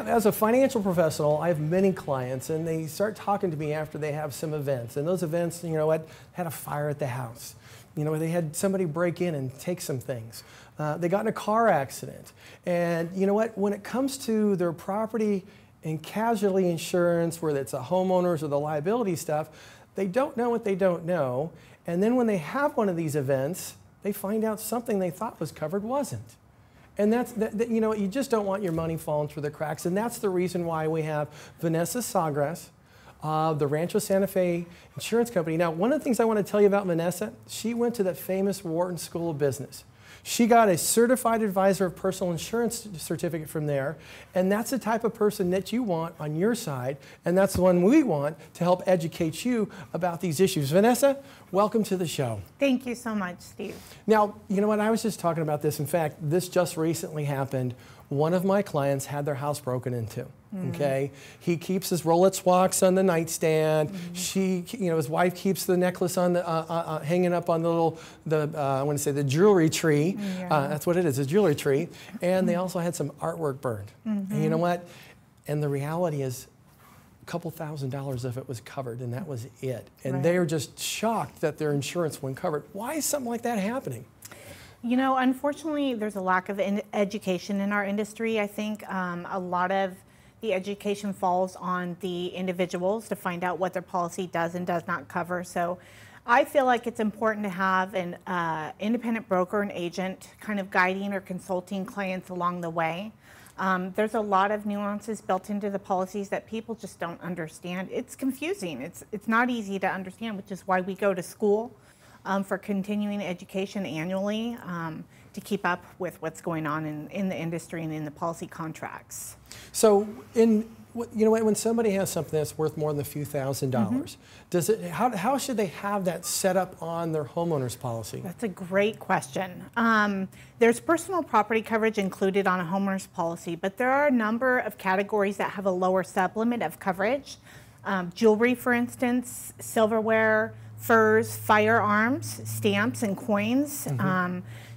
as a financial professional, I have many clients, and they start talking to me after they have some events. And those events, you know what, had a fire at the house. You know, they had somebody break in and take some things. They got in a car accident. And you know what, when it comes to their property and casualty insurance, whether it's the homeowners or the liability stuff, they don't know what they don't know. And then when they have one of these events, they find out something they thought was covered wasn't. And you know, you just don't want your money falling through the cracks. And that's the reason why we have Vanessa Sagras, the Rancho Santa Fe Insurance Company. Now, one of the things I want to tell you about Vanessa, she went to the famous Wharton School of Business. She got a Certified Advisor of Personal Insurance certificate from there, and that's the type of person that you want on your side, and that's the one we want to help educate you about these issues. Vanessa, welcome to the show. Thank you so much, Steve. Now, you know what, I was just talking about this. In fact, this just recently happened. One of my clients had their house broken into. Okay, he keeps his Rolex watch on the nightstand. His wife keeps the necklace on the hanging up on I want to say the jewelry tree. That's what it is, a jewelry tree. And they also had some artwork burned. And you know what? And the reality is, a couple $1,000s of it was covered, and that was it. And they are just shocked that their insurance wasn't covered. Why is something like that happening? You know, unfortunately, there's a lack of education in our industry. I think a lot of the education falls on the individuals to find out what their policy does and does not cover. So I feel like it's important to have an independent broker and agent kind of guiding or consulting clients along the way. There's a lot of nuances built into the policies that people just don't understand. It's confusing. It's not easy to understand, which is why we go to school for continuing education annually to keep up with what's going on in the industry and in the policy contracts. So, you know, when somebody has something that's worth more than a few $1,000s, how should they have that set up on their homeowner's policy? That's a great question. There's personal property coverage included on a homeowner's policy, but there are a number of categories that have a lower sublimit of coverage. Jewelry, for instance, silverware, furs, firearms, stamps, and coins.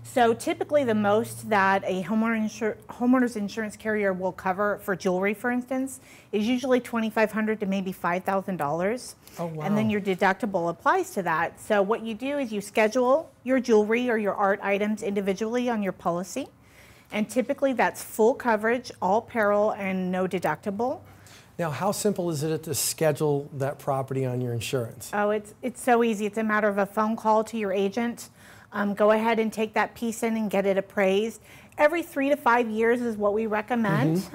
So typically the most that a homeowner's insurance carrier will cover for jewelry, for instance, is usually $2,500 to maybe $5,000. Oh, wow. And then your deductible applies to that. So what you do is you schedule your jewelry or your art items individually on your policy. And typically that's full coverage, all peril, and no deductible. Now, how simple is it to schedule that property on your insurance? Oh, it's so easy. It's a matter of a phone call to your agent. Go ahead and take that piece in and get it appraised. Every 3 to 5 years is what we recommend.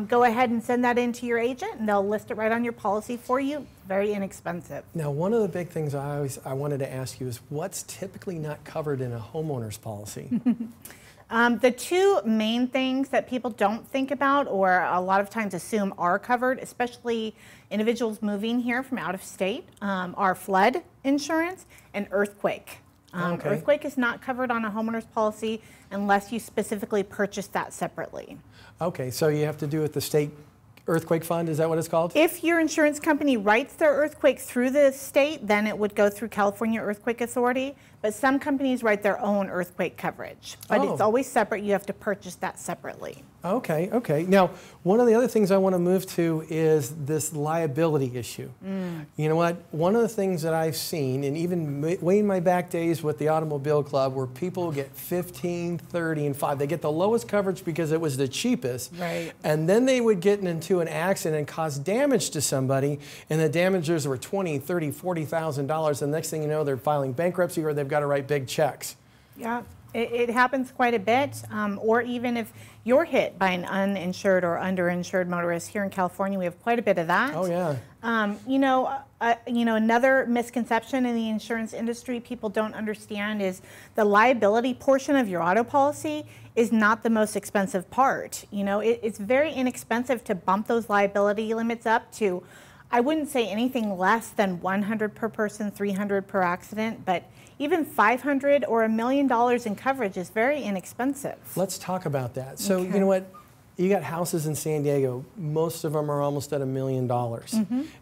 Go ahead and send that in to your agent, and they'll list it right on your policy for you. Very inexpensive. Now, one of the big things I wanted to ask you is what's typically not covered in a homeowner's policy? The two main things that people don't think about or a lot of times assume are covered, especially individuals moving here from out of state, are flood insurance and earthquake. Earthquake is not covered on a homeowner's policy unless you specifically purchase that separately. Okay, so you have to do it with the state earthquake fund, is that what it's called? If your insurance company writes their earthquake through the state, then it would go through California Earthquake Authority. But some companies write their own earthquake coverage. But it's always separate. You have to purchase that separately. Okay, okay. Now, one of the other things I want to move to is this liability issue. You know what? One of the things that I've seen, and even way in my back days with the Automobile Club, where people get 15, 30, and 5. They get the lowest coverage because it was the cheapest. Right. And then they would get into an accident and cause damage to somebody, and the damages were $20,000, $30,000, $40,000. And the next thing you know, they're filing bankruptcy or they've got to write big checks. Yeah. It happens quite a bit, or even if you're hit by an uninsured or underinsured motorist. Here in California, we have quite a bit of that. Oh yeah. Another misconception in the insurance industry people don't understand is the liability portion of your auto policy is not the most expensive part. You know, it's very inexpensive to bump those liability limits up to, I wouldn't say anything less than $100 per person, $300 per accident, but even $500 or $1 million in coverage is very inexpensive. Let's talk about that. So, you know what? You got houses in San Diego, most of them are almost at $1 million.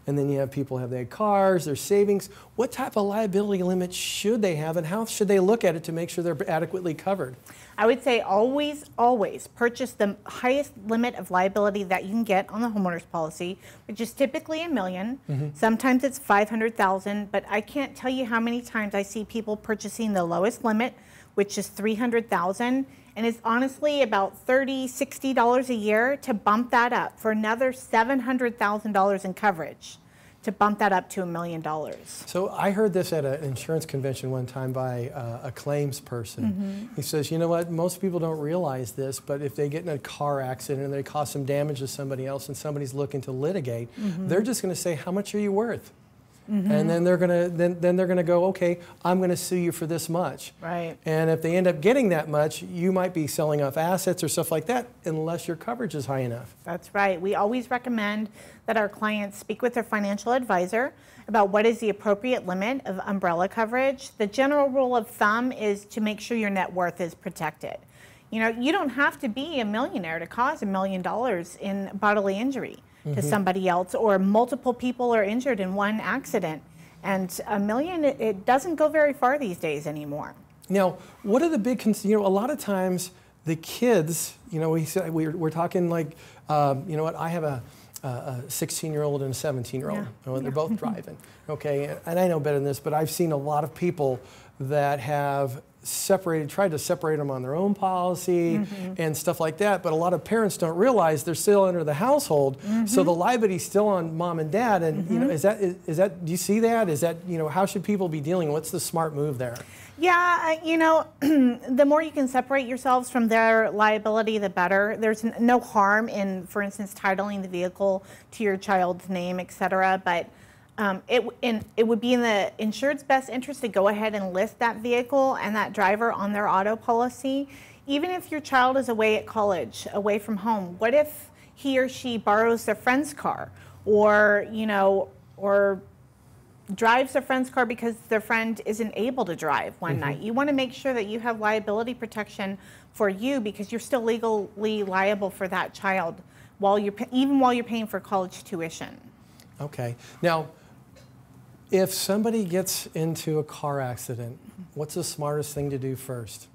And then you have people have their cars, their savings. What type of liability limit should they have, and how should they look at it to make sure they're adequately covered? I would say always, always purchase the highest limit of liability that you can get on the homeowner's policy, which is typically $1 million. Sometimes it's $500,000, but I can't tell you how many times I see people purchasing the lowest limit, which is $300,000, and it's honestly about $30, $60 a year to bump that up for another $700,000 in coverage, to bump that up to $1 million. So I heard this at an insurance convention one time by a claims person. He says, you know what, most people don't realize this, but if they get in a car accident and they cause some damage to somebody else and somebody's looking to litigate, they're just going to say, how much are you worth? And then they're gonna then they're gonna go, okay, I'm gonna sue you for this much. Right. And if they end up getting that much, you might be selling off assets or stuff like that, unless your coverage is high enough. That's right. We always recommend that our clients speak with their financial advisor about what is the appropriate limit of umbrella coverage. The general rule of thumb is to make sure your net worth is protected. You know, you don't have to be a millionaire to cause $1 million in bodily injury to somebody else, or multiple people are injured in one accident. And $1 million, it doesn't go very far these days anymore. Now, what are the big concerns? You know, a lot of times the kids, you know, we're talking like, you know what, I have a 16-year-old and a 17-year-old. You know, they're both driving. Okay, and I know better than this, but I've seen a lot of people that have tried to separate them on their own policy and stuff like that, but a lot of parents don't realize they're still under the household, so the liability's still on mom and dad. And you know, is that do you see that? Is that, you know, how should people be dealing? What's the smart move there? Yeah, you know, the more you can separate yourselves from their liability, the better. There's no harm in, for instance, titling the vehicle to your child's name, etc. But it would be in the insured's best interest to go ahead and list that vehicle and that driver on their auto policy. Even if your child is away at college, away from home, what if he or she borrows their friend's car, or, you know, or drives their friend's car because their friend isn't able to drive one night? You want to make sure that you have liability protection for you, because you're still legally liable for that child even while you're paying for college tuition. Okay. Now, if somebody gets into a car accident, what's the smartest thing to do first?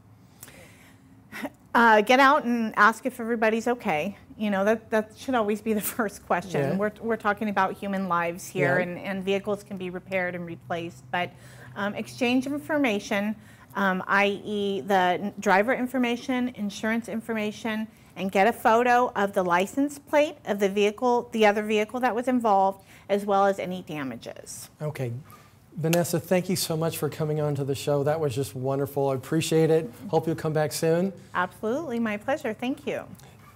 Get out and ask if everybody's okay. You know, that should always be the first question. Yeah. We're talking about human lives here, and vehicles can be repaired and replaced. But exchange information, i.e. the driver information, insurance information, and get a photo of the license plate of the vehicle, the other vehicle that was involved, as well as any damages. Okay. Vanessa, thank you so much for coming on to the show. That was just wonderful. I appreciate it. Hope you'll come back soon. Absolutely. My pleasure. Thank you.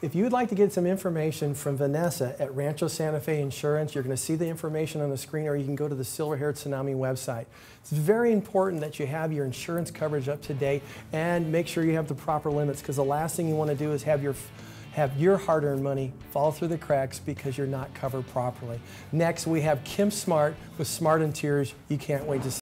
If you would like to get some information from Vanessa at Rancho Santa Fe Insurance, you're going to see the information on the screen, or you can go to the Silver-Haired Tsunami website. It's very important that you have your insurance coverage up to date and make sure you have the proper limits, because the last thing you want to do is have your hard-earned money fall through the cracks because you're not covered properly. Next, we have Kim Smart with Smart Interiors. You can't wait to see.